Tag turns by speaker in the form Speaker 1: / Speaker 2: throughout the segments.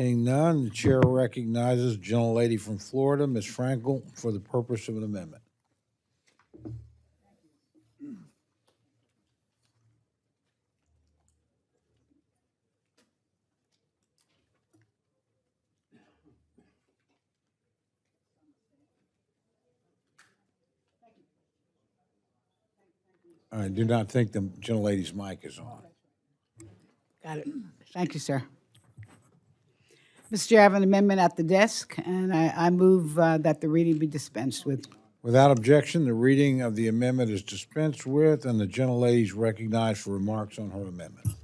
Speaker 1: Seeing none, the chair recognizes the gentlelady from Florida, Ms. Frankel, for the purpose of an amendment. I do not think the gentlelady's mic is on.
Speaker 2: Got it. Thank you, sir. Mr. Chair, I have an amendment at the desk, and I move that the reading be dispensed with.
Speaker 1: Without objection, the reading of the amendment is dispensed with, and the gentlelady is recognized for remarks on her amendment.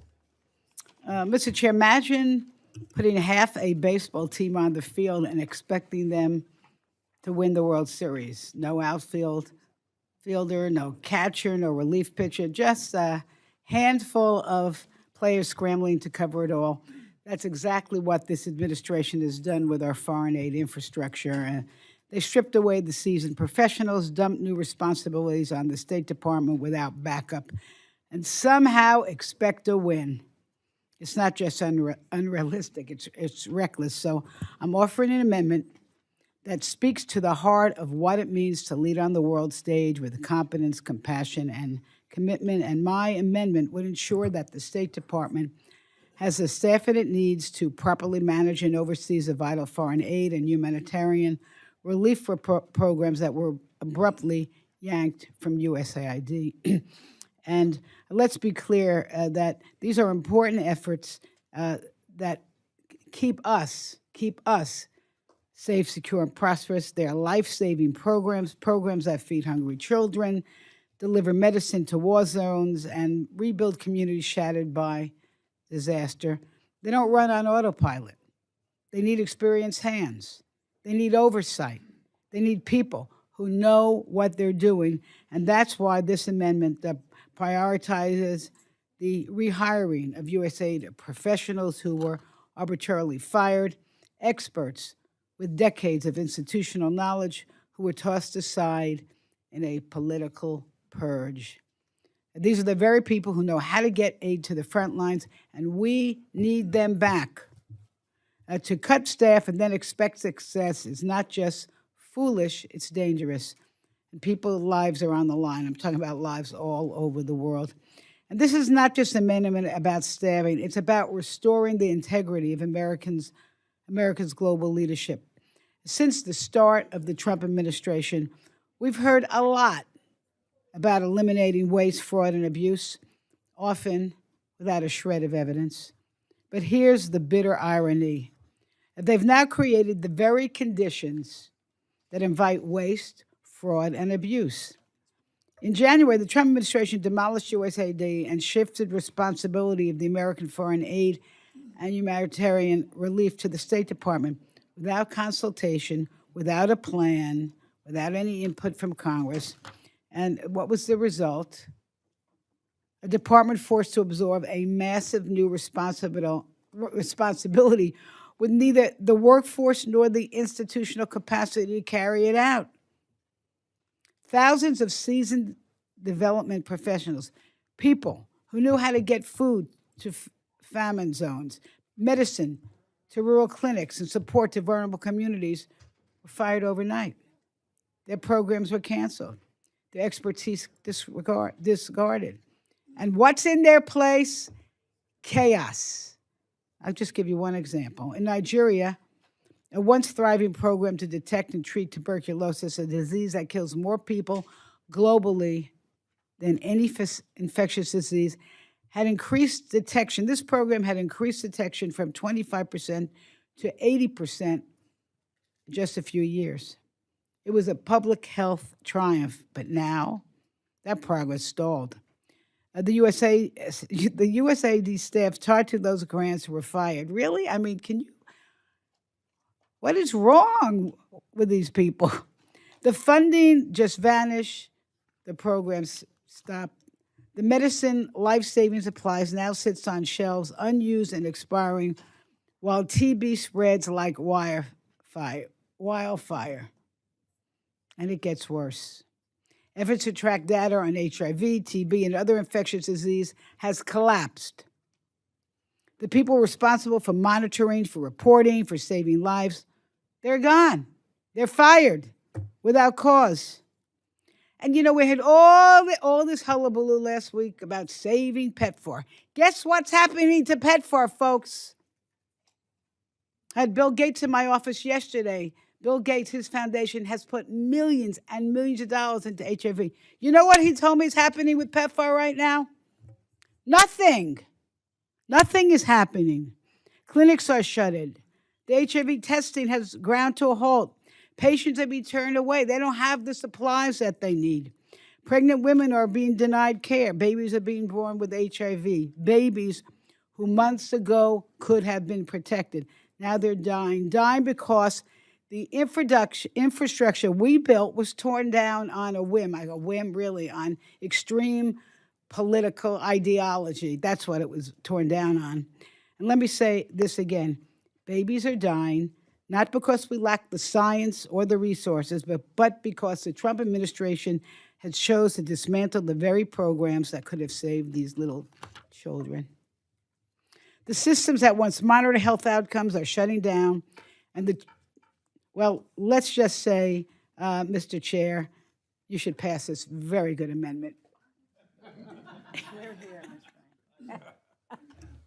Speaker 2: Mr. Chair, imagine putting half a baseball team on the field and expecting them to win the World Series. No fielder, no catcher, no relief pitcher, just a handful of players scrambling to cover it all. That's exactly what this administration has done with our foreign aid infrastructure. They stripped away the seasoned professionals, dumped new responsibilities on the State Department without backup, and somehow expect a win. It's not just unrealistic, it's reckless. So I'm offering an amendment that speaks to the heart of what it means to lead on the world stage with competence, compassion, and commitment. And my amendment would ensure that the State Department has the staff it needs to properly manage and oversee the vital foreign aid and humanitarian relief for programs that were abruptly yanked from USAID. And let's be clear that these are important efforts that keep us safe, secure, and prosperous. They are life-saving programs that feed hungry children, deliver medicine to war zones, and rebuild communities shattered by disaster. They don't run on autopilot. They need experienced hands. They need oversight. They need people who know what they're doing, and that's why this amendment prioritizes the rehiring of USAID professionals who were arbitrarily fired, experts with decades of institutional knowledge who were tossed aside in a political purge. These are the very people who know how to get aid to the front lines, and we need them back. To cut staff and then expect success is not just foolish, it's dangerous. And people's lives are on the line. I'm talking about lives all over the world. And this is not just an amendment about staffing, it's about restoring the integrity of America's global leadership. Since the start of the Trump administration, we've heard a lot about eliminating waste, fraud, and abuse, often without a shred of evidence. But here's the bitter irony. They've now created the very conditions that invite waste, fraud, and abuse. In January, the Trump administration demolished USAID and shifted responsibility of the American foreign aid and humanitarian relief to the State Department without consultation, without a plan, without any input from Congress. And what was the result? A department forced to absorb a massive new responsibility with neither the workforce nor the institutional capacity to carry it out. Thousands of seasoned development professionals, people who knew how to get food to famine zones, medicine to rural clinics, and support to vulnerable communities, were fired overnight. Their programs were canceled. Their expertise discarded. And what's in their place? Chaos. I'll just give you one example. In Nigeria, a once thriving program to detect and treat tuberculosis, a disease that kills more people globally than any infectious disease, had increased detection. This program had increased detection from 25% to 80% in just a few years. It was a public health triumph, but now that progress stalled. The USAID staff tied to those grants were fired. Really? I mean, what is wrong with these people? The funding just vanished. The programs stopped. The medicine life-saving supplies now sits on shelves, unused and expiring, while TB spreads like wildfire. And it gets worse. Efforts to track data on HIV, TB, and other infectious disease has collapsed. The people responsible for monitoring, for reporting, for saving lives, they're gone. They're fired without cause. And you know, we had all this hullabaloo last week about saving PEPFAR. Guess what's happening to PEPFAR, folks? I had Bill Gates in my office yesterday. Bill Gates, his foundation, has put millions and millions of dollars into HIV. You know what he told me is happening with PEPFAR right now? Nothing. Nothing is happening. Clinics are shuttered. The HIV testing has ground to a halt. Patients are being turned away. They don't have the supplies that they need. Pregnant women are being denied care. Babies are being born with HIV. Babies who months ago could have been protected. Now they're dying because the infrastructure we built was torn down on a whim. A whim, really, on extreme political ideology. That's what it was torn down on. And let me say this again. Babies are dying, not because we lack the science or the resources, but because the Trump administration has chosen to dismantle the very programs that could have saved these little children. The systems that once monitored health outcomes are shutting down, and let's just say, Mr. Chair, you should pass this very good amendment.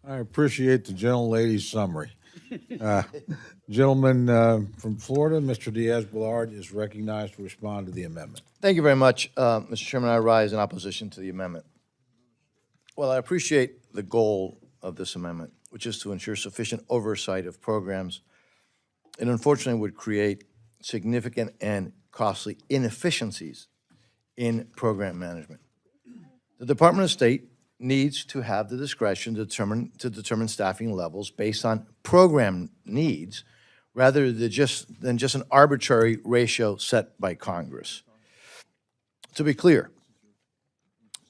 Speaker 1: I appreciate the gentlelady's summary. Gentleman from Florida, Mr. Diaz-Balart, is recognized to respond to the amendment.
Speaker 3: Thank you very much, Mr. Chairman. I rise in opposition to the amendment. Well, I appreciate the goal of this amendment, which is to ensure sufficient oversight of programs. It unfortunately would create significant and costly inefficiencies in program management. The Department of State needs to have the discretion to determine staffing levels based on program needs rather than just an arbitrary ratio set by Congress. To be clear,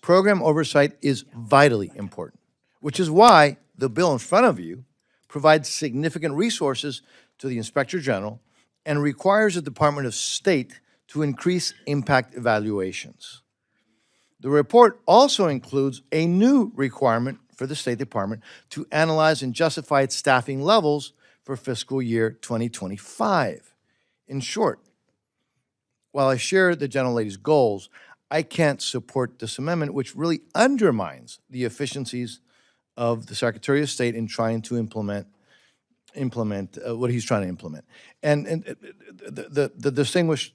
Speaker 3: program oversight is vitally important, which is why the bill in front of you provides significant resources to the Inspector General and requires the Department of State to increase impact evaluations. The report also includes a new requirement for the State Department to analyze and justify its staffing levels for fiscal year 2025. In short, while I share the gentlelady's goals, I can't support this amendment, which really undermines the efficiencies of the Secretary of State in trying to implement what he's trying to implement. And the distinguished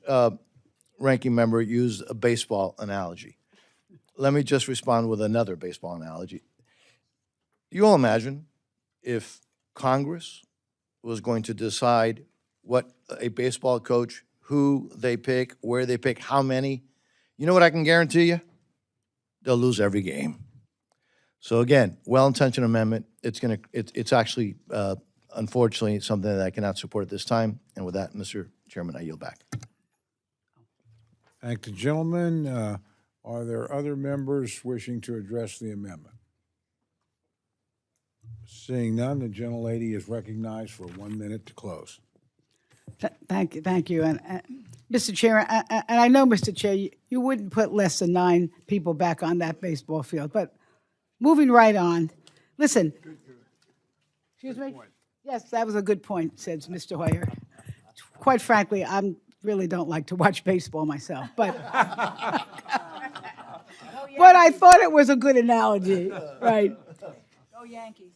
Speaker 3: ranking member used a baseball analogy. Let me just respond with another baseball analogy. You all imagine if Congress was going to decide what a baseball coach, who they pick, where they pick, how many. You know what I can guarantee you? They'll lose every game. So again, well-intentioned amendment. It's actually, unfortunately, something that I cannot support at this time. And with that, Mr. Chairman, I yield back.
Speaker 1: Thank the gentleman. Are there other members wishing to address the amendment? Seeing none, the gentlelady is recognized for 1 minute to close.
Speaker 2: Thank you. And Mr. Chair, and I know, Mr. Chair, you wouldn't put less than 9 people back on that baseball field, but moving right on. Listen. Excuse me? Yes, that was a good point, says Mr. Hoyer. Quite frankly, I really don't like to watch baseball myself, but but I thought it was a good analogy, right?
Speaker 4: Go Yankees.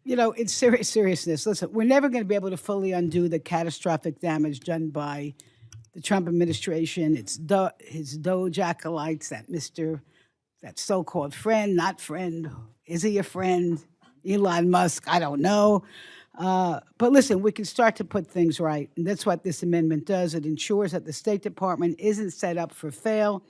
Speaker 2: You know, in seriousness, listen, we're never going to be able to fully undo the catastrophic damage done by the Trump administration, his Doge acolytes, that so-called friend, not friend. Is he a friend? Elon Musk, I don't know. But listen, we can start to put things right, and that's what this amendment does. It ensures that the State Department isn't set up for fail.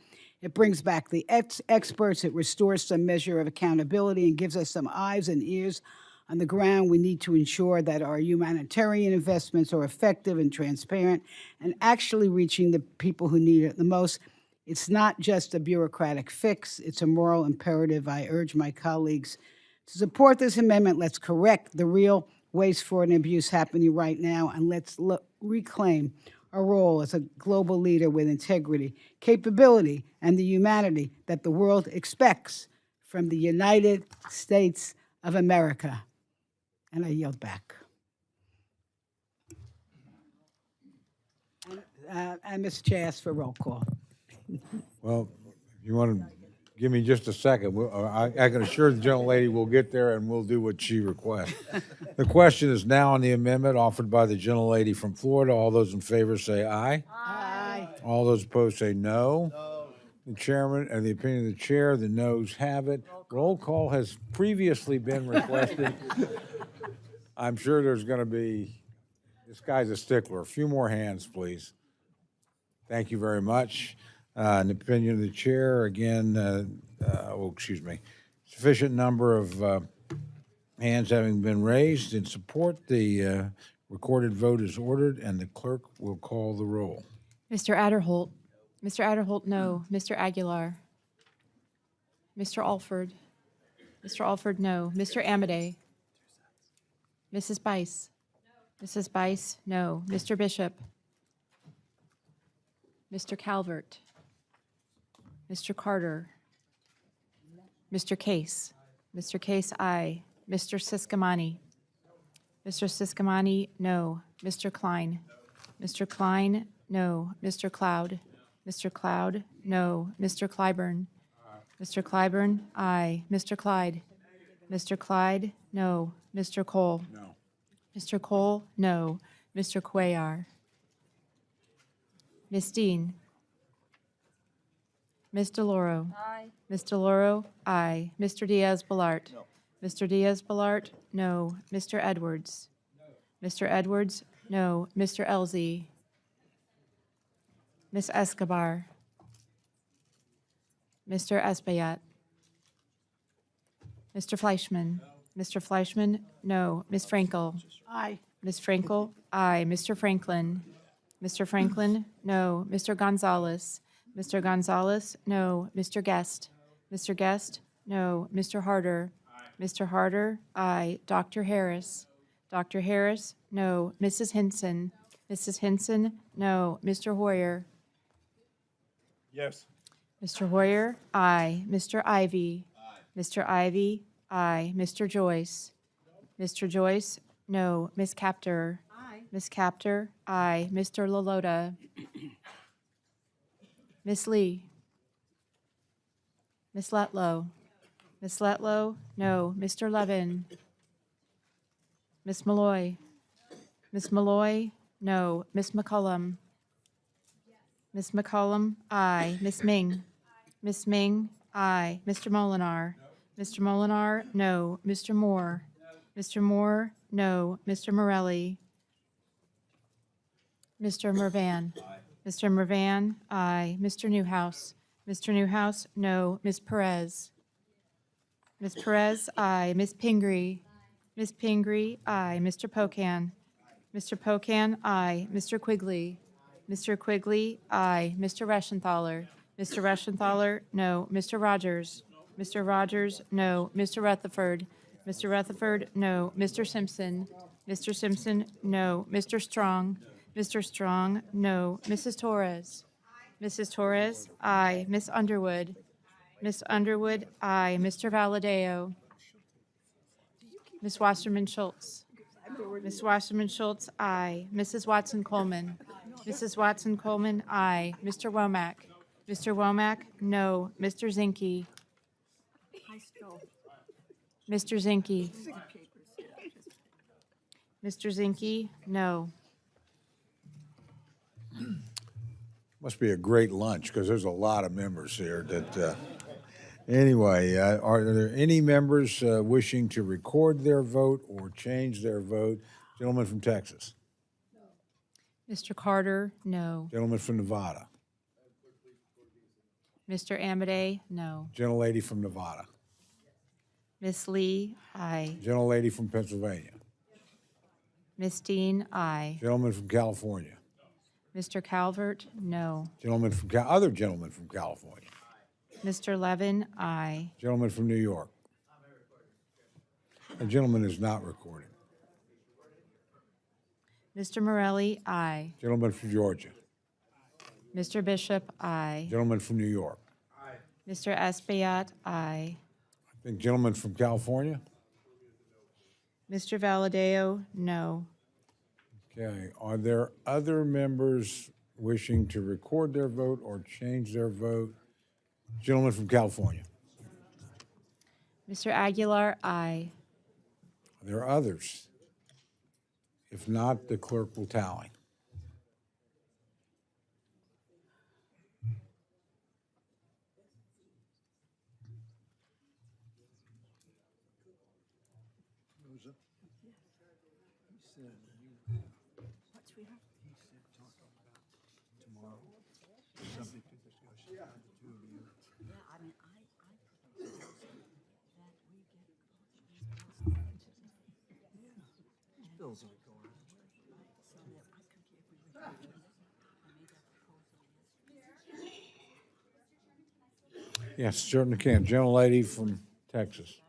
Speaker 2: It brings back the experts. It restores some measure of accountability and gives us some eyes and ears on the ground. We need to ensure that our humanitarian investments are effective and transparent and actually reaching the people who need it the most. It's not just a bureaucratic fix. It's a moral imperative. I urge my colleagues to support this amendment. Let's correct the real waste, fraud, and abuse happening right now, and let's reclaim our role as a global leader with integrity, capability, and the humanity that the world expects from the United States of America. And I yield back. And Mr. Chair, ask for roll call.
Speaker 1: Well, if you want to give me just a second, I can assure the gentlelady we'll get there and we'll do what she requests. The question is now on the amendment offered by the gentlelady from Florida. All those in favor say aye.
Speaker 2: Aye.
Speaker 1: All those opposed say no. The chairman, and the opinion of the chair, the noes have it. Roll call has previously been requested. I'm sure there's going to be, this guy's a stickler. A few more hands, please. Thank you very much. In the opinion of the chair, again, excuse me, sufficient number of hands having been raised in support, the recorded vote is ordered, and the clerk will call the roll.
Speaker 4: Mr. Adderholt. Mr. Adderholt, no. Mr. Aguilar. Mr. Alford. Mr. Alford, no. Mr. Amadei. Mrs. Bice. Mrs. Bice, no. Mr. Bishop. Mr. Calvert. Mr. Carter. Mr. Case. Mr. Case, aye. Mr. Siscomani. Mr. Siscomani, no. Mr. Klein. Mr. Klein, no. Mr. Cloud. Mr. Cloud, no. Mr. Clyburn. Mr. Clyburn, aye. Mr. Clyde. Mr. Clyde, no. Mr. Cole.
Speaker 1: No.
Speaker 4: Mr. Cole, no. Mr. Cuellar. Ms. Dean. Ms. DeLauro. Aye. Ms. DeLauro, aye. Mr. Diaz-Balart. No. Mr. Diaz-Balart, no. Mr. Edwards. No. Mr. Edwards, no. Mr. Elzey. Ms. Escobar. Mr. Espaillat. Mr. Fleischman. No. Mr. Fleischman, no. Ms. Frankel.
Speaker 2: Aye.
Speaker 4: Ms. Frankel, aye. Mr. Franklin. Mr. Franklin, no. Mr. Gonzalez. Mr. Gonzalez, no. Mr. Guest. Mr. Guest, no. Mr. Harder. Mr. Harder, aye. Dr. Harris. Dr. Harris, no. Mrs. Hinson. Mrs. Hinson, no. Mr. Hoyer.
Speaker 1: Yes.
Speaker 4: Mr. Hoyer, aye. Mr. Ivy. Mr. Ivy, aye. Mr. Joyce. Mr. Joyce, no. Ms. Capter. Ms. Capter, aye. Mr. Lalota. Ms. Lee. Ms. Letlow. Ms. Letlow, no. Mr. Levin. Ms. Malloy. Ms. Malloy, no. Ms. McCullum. Ms. McCullum, aye. Ms. Ming. Ms. Ming, aye. Mr. Molinar. Mr. Molinar, no. Mr. Moore. Mr. Moore, no. Mr. Morelli. Mr. Mervan. Mr. Mervan, aye. Mr. Newhouse. Mr. Newhouse, no. Ms. Perez. Ms. Perez, aye. Ms. Pingree. Ms. Pingree, aye. Mr. Pocan. Mr. Pocan, aye. Mr. Quigley. Mr. Quigley, aye. Mr. Reschenthaler. Mr. Reschenthaler, no. Mr. Rogers. Mr. Rogers, no. Mr. Rutherford. Mr. Rutherford, no. Mr. Simpson. Mr. Simpson, no. Mr. Strong. Mr. Strong, no. Mrs. Torres. Mrs. Torres, aye. Miss Underwood. Miss Underwood, aye. Mr. Valadeo. Miss Wasserman Schultz. Miss Wasserman Schultz, aye. Mrs. Watson Coleman. Mrs. Watson Coleman, aye. Mr. Womack. Mr. Womack, no. Mr. Zinke. Mr. Zinke. Mr. Zinke, no.
Speaker 1: Must be a great lunch, because there's a lot of members here that, anyway, are there any members wishing to record their vote or change their vote? Gentleman from Texas.
Speaker 4: Mr. Carter, no.
Speaker 1: Gentleman from Nevada.
Speaker 4: Mr. Amadei, no.
Speaker 1: Gentlelady from Nevada.
Speaker 4: Miss Lee, aye.
Speaker 1: Gentlelady from Pennsylvania.
Speaker 4: Miss Dean, aye.
Speaker 1: Gentleman from California.
Speaker 4: Mr. Calvert, no.
Speaker 1: Gentleman from, other gentleman from California.
Speaker 4: Mr. Levin, aye.
Speaker 1: Gentleman from New York. A gentleman is not recording.
Speaker 4: Mr. Morelli, aye.
Speaker 1: Gentleman from Georgia.
Speaker 4: Mr. Bishop, aye.
Speaker 1: Gentleman from New York.
Speaker 4: Mr. Espaillat, aye.
Speaker 1: I think gentleman from California.
Speaker 4: Mr. Valadeo, no.
Speaker 1: Okay, are there other members wishing to record their vote or change their vote? Gentleman from California.
Speaker 4: Mr. Aguilar, aye.
Speaker 1: Are there others? If not, the clerk will tally. Yes, certainly can. Gentlelady from Texas.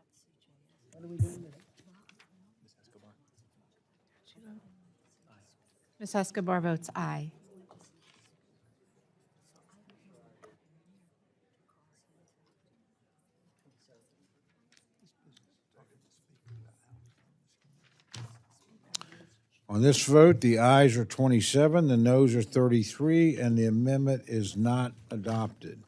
Speaker 4: Ms. Escobar votes aye.
Speaker 1: On this vote, the ayes are 27, the noes are 33, and the amendment is not adopted.